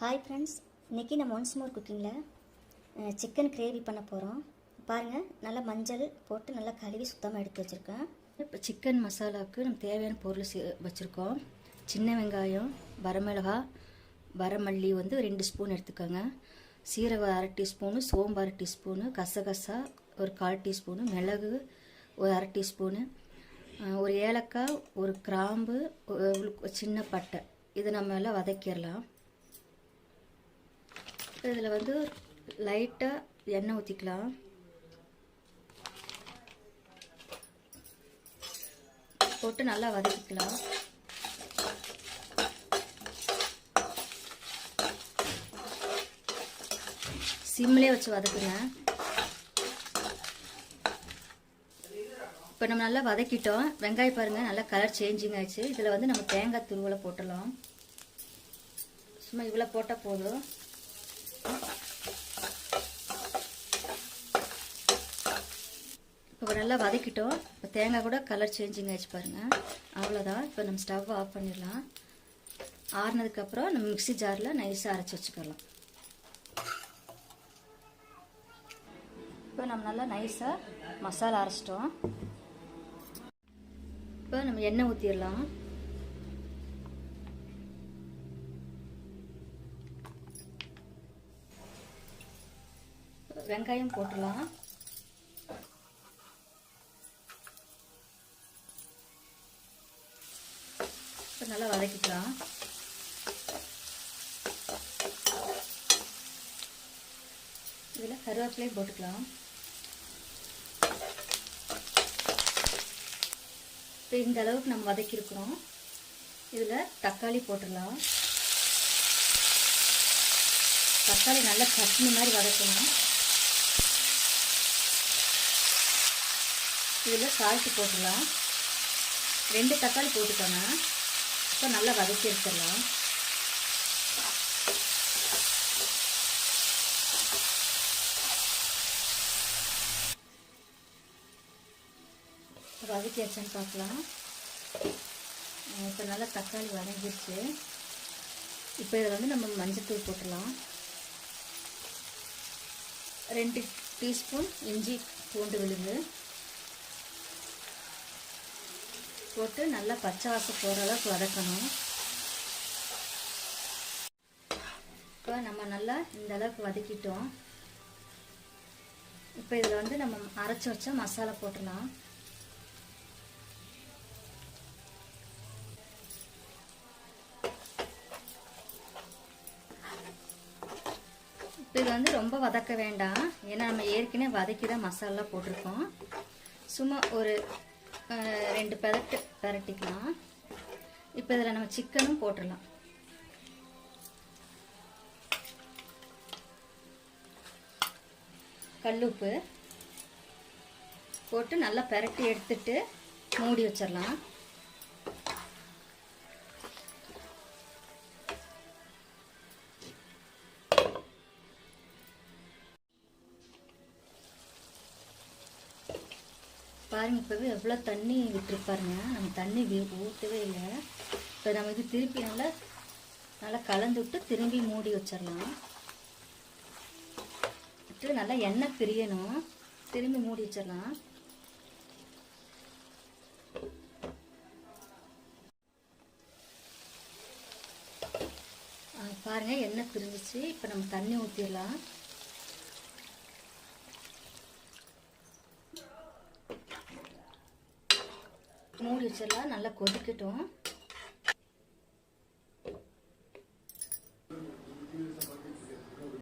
Hi friends, இன்றைக்கி நம்ம once more குக்கிங்கில் சிக்கன் கிரேவி பண்ண போகிறோம். பாருங்கள், நல்லா மஞ்சள் போட்டு நல்லா கழுவி சுத்தமாக எடுத்து வச்சுருக்கேன். இப்போ சிக்கன் மசாலாவுக்கு நம்ம தேவையான பொருள் வச்சுருக்கோம். சின்ன வெங்காயம், வரமிளகா, வரமல்லி 2 ஸ்பூன் எடுத்துக்கோங்க. சீரகம் 1/2 டீஸ்பூனு, சோம்பு 1/2 டீஸ்பூனு, கசகசா ஒரு 1/4 டீஸ்பூனு, மிளகு ஒரு 1/2 டீஸ்பூனு, ஒரு ஏலக்காய், ஒரு கிராம்பு, சின்ன பட்டை. இதை நம்ம எல்லாம் வதக்கிடலாம். இதில் லைட்டாக எண்ணெய் ஊற்றிக்கலாம். போட்டு நல்லா வதக்கிக்கலாம். சிம்லேயே வச்சு வதக்குங்க. இப்போ நம்ம நல்லா வதக்கிட்டோம். வெங்காயம் பாருங்கள், நல்லா கலர் சேஞ்சிங் ஆயிடுச்சு. இதில் நம்ம தேங்காய் துருவலை போட்டுடலாம். சும்மா இவ்வளோ போட்டால் போதும். இப்போ நல்லா வதக்கிட்டோம். இப்போ தேங்காய் கூட கலர் சேஞ்சிங் ஆயிடுச்சு பாருங்கள். அவ்வளோதான். இப்போ நம்ம ஸ்டவ் ஆஃப் பண்ணிடலாம். ஆறுனதுக்கப்புறம் நம்ம மிக்ஸி ஜாரில் நைஸாக அரைச்சி வச்சுக்கலாம். இப்போ நம்ம நல்லா நைஸாக மசாலா அரைச்சிட்டோம். இப்போ நம்ம எண்ணெய் ஊற்றிடலாம். வெங்காயம் போட்டுடலாம். நல்லா வதக்கிக்கலாம். இதில் கருவேப்பிலையும் போட்டுக்கலாம். இப்போ இந்த அளவுக்கு நம்ம வதக்கியிருக்கிறோம். இதில் தக்காளி போட்டுடலாம். தக்காளி நல்லா சட்னி மாதிரி வதக்கணும். இதில் சால்ட்டு போட்டுடலாம். 2 தக்காளி போட்டுக்கோங்க. இப்போ நல்லா வதக்கி எடுத்துடலாம். வதக்கி வச்சேன்னு பார்க்கலாம். இப்போ நல்லா தக்காளி வதங்கிடுச்சு. இப்போ இதில் நம்ம மஞ்சத்தூள் போட்டுடலாம். 2 டீஸ்பூன் இஞ்சி பூண்டு விழுது போட்டு நல்லா பச்சை வாசம் போகிற அளவுக்கு வதக்கணும். இப்போ நம்ம நல்லா இந்த அளவுக்கு வதக்கிட்டோம். இப்போ இதில் நம்ம அரைச்சி வச்ச மசாலா போட்டுடலாம். இப்போ இது ரொம்ப வதக்க வேண்டாம். ஏன்னா நம்ம ஏற்கனவே வதக்கி தான் மசாலா போட்டிருக்கோம். சும்மா ஒரு 2 பெரட்டிக்கலாம். இப்போ இதில் நம்ம சிக்கனும் போட்டுடலாம். கல்லுப்பு போட்டு நல்லா பெரட்டி எடுத்துட்டு மூடி வச்சிடலாம். பாருங்க, இப்போவே எவ்வளோ தண்ணி விட்டுருப்பாருங்க. நம்ம தண்ணி ஊற்றவே இல்லை. இப்போ நம்ம இது திருப்பி நல்லா கலந்து விட்டு திரும்பி மூடி வச்சிடலாம். விட்டு நல்லா எண்ணெய் பிரியணும். திரும்பி மூடி வச்சிடலாம். பாருங்க, எண்ணெய் பிரிஞ்சிச்சு. இப்போ நம்ம தண்ணி ஊற்றிடலாம். மூடி வச்சிடலாம். நல்லா கொதிக்கட்டும்.